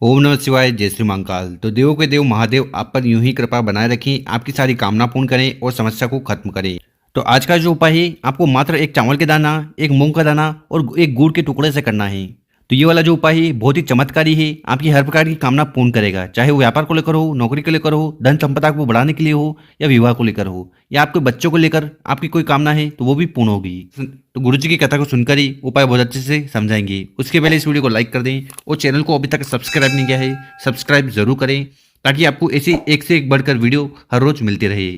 ओम नमः शिवाय, जय श्री महाकाल। तो देवों के देव महादेव आप पर यूं ही कृपा बनाए रखें, आपकी सारी कामना पूर्ण करें और समस्या को खत्म करें। तो आज का जो उपाय है आपको मात्र एक चावल के दाना, एक मूंग का दाना और एक गुड़ के टुकड़े से करना है। तो ये वाला जो उपाय है बहुत ही चमत्कारी है, आपकी हर प्रकार की कामना पूर्ण करेगा। चाहे वो व्यापार को लेकर हो, नौकरी को लेकर हो, धन संपदा को बढ़ाने के लिए हो, या विवाह को लेकर हो, या आपके बच्चों को लेकर आपकी कोई कामना है तो वो भी पूर्ण होगी। तो गुरु जी की कथा को सुनकर ही उपाय बहुत अच्छे से समझाएंगे। उसके पहले इस वीडियो को लाइक कर दें और चैनल को अभी तक सब्सक्राइब नहीं किया है सब्सक्राइब जरूर करें, ताकि आपको ऐसी एक से एक बढ़कर वीडियो हर रोज मिलती रहे।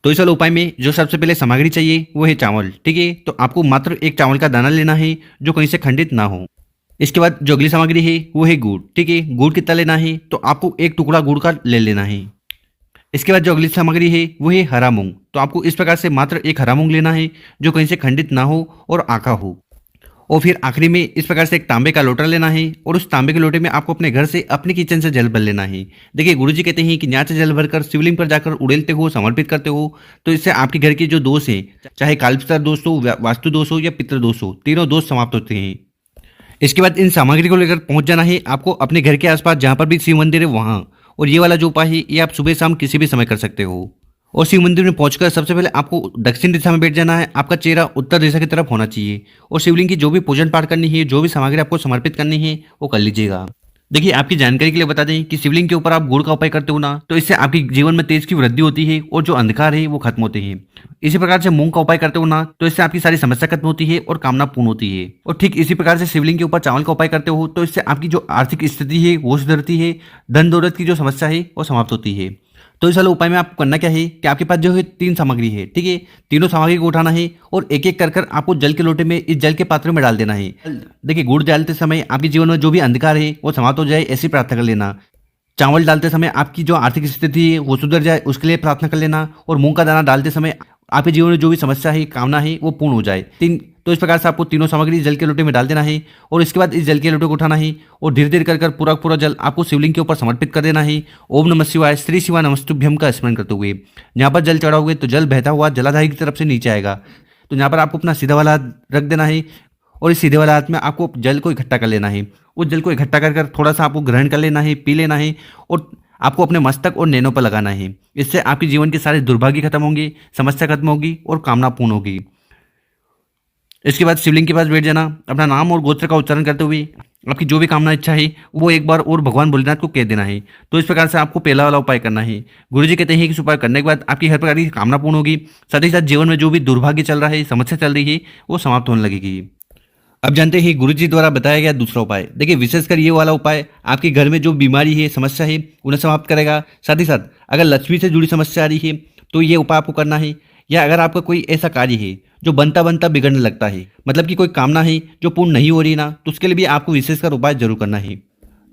तो इस वाले उपाय में जो सबसे पहले सामग्री चाहिए वो है चावल। ठीक है, तो आपको मात्र एक चावल का दाना लेना है जो कहीं से खंडित ना हो। इसके बाद जो अगली सामग्री है वो है गुड़। ठीक है, गुड़ कितना लेना है तो आपको एक टुकड़ा गुड़ का ले लेना है। इसके बाद जो अगली सामग्री है वो है हरा मूंग। तो आपको इस प्रकार से मात्र एक हरा मूंग लेना है जो कहीं से खंडित ना हो और आका हो। और फिर आखिरी में इस प्रकार से एक तांबे का लोटा लेना है और उस तांबे के लोटे में आपको अपने घर से अपने किचन से जल भर लेना है। देखिए गुरुजी कहते हैं कि यहाँ से जल भरकर शिवलिंग पर जाकर उड़ेलते हो, समर्पित करते हो, तो इससे आपके घर के जो दोष हैं, चाहे कालपितर दोष हो, वास्तु दोष हो या पितृ दोष हो, तीनों दोष समाप्त होते हैं। इसके बाद इन सामग्री को लेकर पहुंच जाना है आपको अपने घर के आसपास जहां पर भी शिव मंदिर है वहां। और ये वाला जो उपाय है ये आप सुबह शाम किसी भी समय कर सकते हो। और शिव मंदिर में पहुंचकर सबसे पहले आपको दक्षिण दिशा में बैठ जाना है। आपका चेहरा उत्तर दिशा की तरफ होना चाहिए और शिवलिंग की जो भी पूजन पाठ करनी है, जो भी सामग्री आपको समर्पित करनी है वो कर लीजिएगा। देखिए आपकी जानकारी के लिए बता दें कि शिवलिंग के ऊपर आप गुड़ का उपाय करते हो ना, तो इससे आपके जीवन में तेज की वृद्धि होती है और जो अंधकार है वो खत्म होते हैं। इसी प्रकार से मूंग का उपाय करते हो ना, तो इससे आपकी सारी समस्या खत्म होती है और कामना पूर्ण होती है। और ठीक इसी प्रकार से शिवलिंग के ऊपर चावल का उपाय करते हो तो इससे आपकी जो आर्थिक स्थिति है वो सुधरती है, धन दौलत की जो समस्या है वो समाप्त होती है। तो इस वाले उपाय में आपको करना क्या है कि आपके पास जो है 3 सामग्री है। ठीक है, तीनों सामग्री को उठाना है और एक एक कर आपको जल के लोटे में, इस जल के पात्र में डाल देना है। देखिए गुड़ डालते समय आपके जीवन में जो भी अंधकार है वो समाप्त हो जाए, ऐसी प्रार्थना कर लेना। चावल डालते समय आपकी जो आर्थिक स्थिति है वो सुधर जाए, उसके लिए प्रार्थना कर लेना। और मूंग का दाना डालते समय आपके जीवन में जो भी समस्या है, कामना है वो पूर्ण हो जाए। तो इस प्रकार से आपको तीनों सामग्री जल के लोटे में डाल देना है और इसके बाद इस जल के लोटे को उठाना है और धीरे धीरे कर पूरा पूरा जल आपको शिवलिंग के ऊपर समर्पित कर देना है। ओम नमः शिवाय, श्री शिवा नमस्तुभ्यम का स्मरण करते हुए यहाँ पर जल चढ़ाओगे तो जल बहता हुआ जलाधारी की तरफ से नीचे आएगा। तो यहाँ पर आपको अपना सीधा वाला हाथ रख देना है और इस सीधे वाला हाथ में आपको जल को इकट्ठा कर लेना है। उस जल को इकट्ठा कर थोड़ा सा आपको ग्रहण कर लेना है, पी लेना है और आपको अपने मस्तक और नैनों पर लगाना है। इससे आपके जीवन के सारे दुर्भाग्य खत्म होंगे, समस्या खत्म होगी और कामना पूर्ण होगी। इसके बाद शिवलिंग के पास बैठ जाना, अपना नाम और गोत्र का उच्चारण करते हुए आपकी जो भी कामना इच्छा है वो एक बार और भगवान भोलेनाथ को कह देना है। तो इस प्रकार से आपको पहला वाला उपाय करना है। गुरुजी कहते हैं कि इस उपाय करने के बाद आपकी हर प्रकार की कामना पूर्ण होगी, साथ ही साथ जीवन में जो भी दुर्भाग्य चल रहा है, समस्या चल रही है वो समाप्त होने लगेगी। अब जानते हैं गुरुजी द्वारा बताया गया दूसरा उपाय। देखिए विशेषकर ये वाला उपाय आपके घर में जो बीमारी है, समस्या है उन्हें समाप्त करेगा। साथ ही साथ अगर लक्ष्मी से जुड़ी समस्या आ रही है तो ये उपाय आपको करना है। या अगर आपका कोई ऐसा कार्य है जो बनता बनता बिगड़ने लगता है, मतलब कि कोई कामना है जो पूर्ण नहीं हो रही ना, तो उसके लिए भी आपको विशेषकर उपाय जरूर करना है।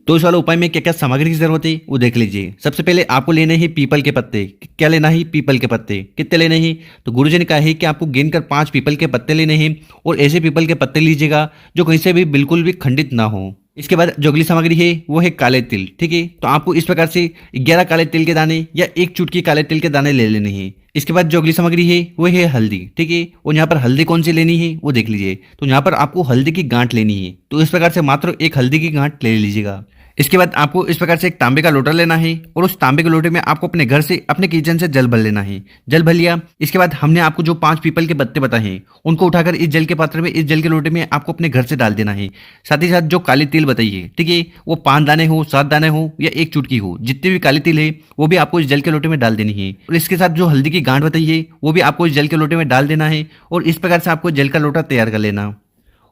तो इस वाले उपाय में क्या क्या सामग्री की जरूरत है वो देख लीजिए। सबसे पहले आपको लेने हैं पीपल के पत्ते। क्या लेना है? पीपल के पत्ते। कितने लेने हैं? तो गुरुजी ने कहा है कि आपको गिनकर 5 पीपल के पत्ते लेने हैं और ऐसे पीपल के पत्ते लीजिएगा जो कहीं से भी बिल्कुल भी खंडित ना हो। इसके बाद जो अगली सामग्री है वो है काले तिल। ठीक है, तो आपको इस प्रकार से 11 काले तिल के दाने या 1 चुटकी काले तिल के दाने ले लेने हैं। इसके बाद जो अगली सामग्री है वो है हल्दी। ठीक है, और यहाँ पर हल्दी कौन सी लेनी है वो देख लीजिए। तो यहाँ पर आपको हल्दी की गांठ लेनी है, तो इस प्रकार से मात्र एक हल्दी की गांठ ले लीजिएगा। इसके बाद आपको इस प्रकार से एक तांबे का लोटा लेना है और उस तांबे के लोटे में आपको अपने घर से, अपने किचन से जल भर लेना है। जल भर लिया, इसके बाद हमने आपको जो 5 पीपल के पत्ते बताए हैं उनको उठाकर इस जल के पात्र में, इस जल के लोटे में आपको अपने घर से डाल देना है। साथ ही साथ जो काली तिल बताइए, ठीक है, वो 5 दाने हो, 7 दाने हो या 1 चुटकी हो, जितनी भी काली तिल है वो भी आपको इस जल के लोटे में डाल देनी है। और इसके साथ जो हल्दी की गांठ बताइए वो भी आपको इस जल के लोटे में डाल देना है और इस प्रकार से आपको जल का लोटा तैयार कर लेना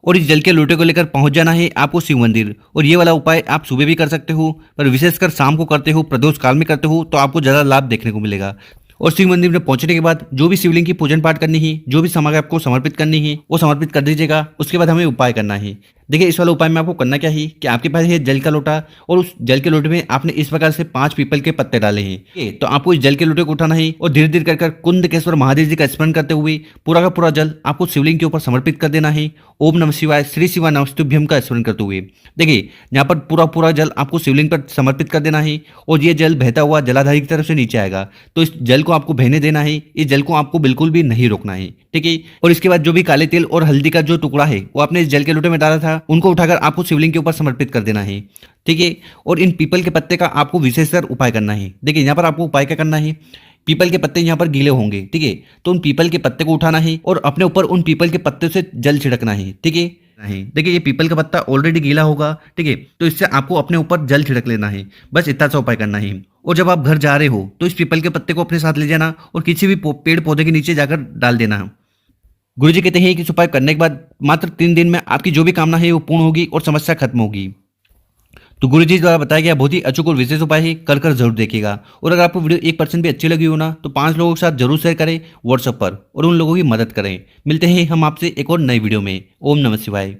और इस जल के लोटे को लेकर पहुंच जाना है आपको शिव मंदिर। और ये वाला उपाय आप सुबह भी कर सकते हो, पर विशेषकर शाम को करते हो, प्रदोष काल में करते हो तो आपको ज़्यादा लाभ देखने को मिलेगा। और शिव मंदिर में पहुंचने के बाद जो भी शिवलिंग की पूजन पाठ करनी है, जो भी सामग्री आपको समर्पित करनी है वो समर्पित कर दीजिएगा। उसके बाद हमें उपाय करना है। देखिए इस वाले उपाय में आपको करना क्या है कि आपके पास है जल का लोटा और उस जल के लोटे में आपने इस प्रकार से 5 पीपल के पत्ते डाले हैं। तो आपको इस जल के लोटे को उठाना है और धीरे धीरे कर कुंदकेश्वर महादेव जी का स्मरण करते हुए पूरा का पूरा जल आपको शिवलिंग के ऊपर समर्पित कर देना है। ओम नमः शिवाय, श्री शिवा नमस्तुभ्यम का स्मरण करते हुए देखिए यहाँ पर पूरा पूरा जल आपको शिवलिंग पर समर्पित कर देना है और ये जल बहता हुआ जलाधारी की तरफ से नीचे आएगा। तो इस जल को आपको बहने देना है, इस जल को आपको बिल्कुल भी नहीं रोकना है। ठीक है, और इसके बाद जो भी काले तिल और हल्दी का जो टुकड़ा है वो आपने इस जल के लोटे में डाला था उनको उठाकर आपको शिवलिंग के ऊपर समर्पित कर देना है। ठीक है, और इन पीपल के पत्ते का आपको विशेषकर उपाय करना है। देखिए यहाँ पर आपको उपाय क्या करना है, पीपल के पत्ते यहाँ पर गीले होंगे, ठीक है, तो उन पीपल के पत्ते को उठाना है और अपने ऊपर उन पीपल के पत्ते से जल छिड़कना है। ठीक है, नहीं देखिए ये पीपल का पत्ता ऑलरेडी गीला होगा, ठीक है, तो इससे आपको अपने ऊपर जल छिड़क लेना है, बस इतना सा उपाय करना है। और जब आप घर जा रहे हो तो इस पीपल के पत्ते को अपने साथ ले जाना और किसी भी पेड़ पौधे के नीचे जाकर डाल देना। गुरुजी कहते हैं कि इस उपाय करने के बाद मात्र 3 दिन में आपकी जो भी कामना है वो पूर्ण होगी और समस्या खत्म होगी। तो गुरुजी द्वारा बताया गया बहुत ही अचूक और विशेष उपाय है, कर जरूर देखिएगा। और अगर आपको वीडियो 1% भी अच्छी लगी हो ना तो 5 लोगों के साथ जरूर शेयर करें व्हाट्सएप पर और उन लोगों की मदद करें। मिलते हैं हम आपसे एक और नई वीडियो में। ओम नमः शिवाय।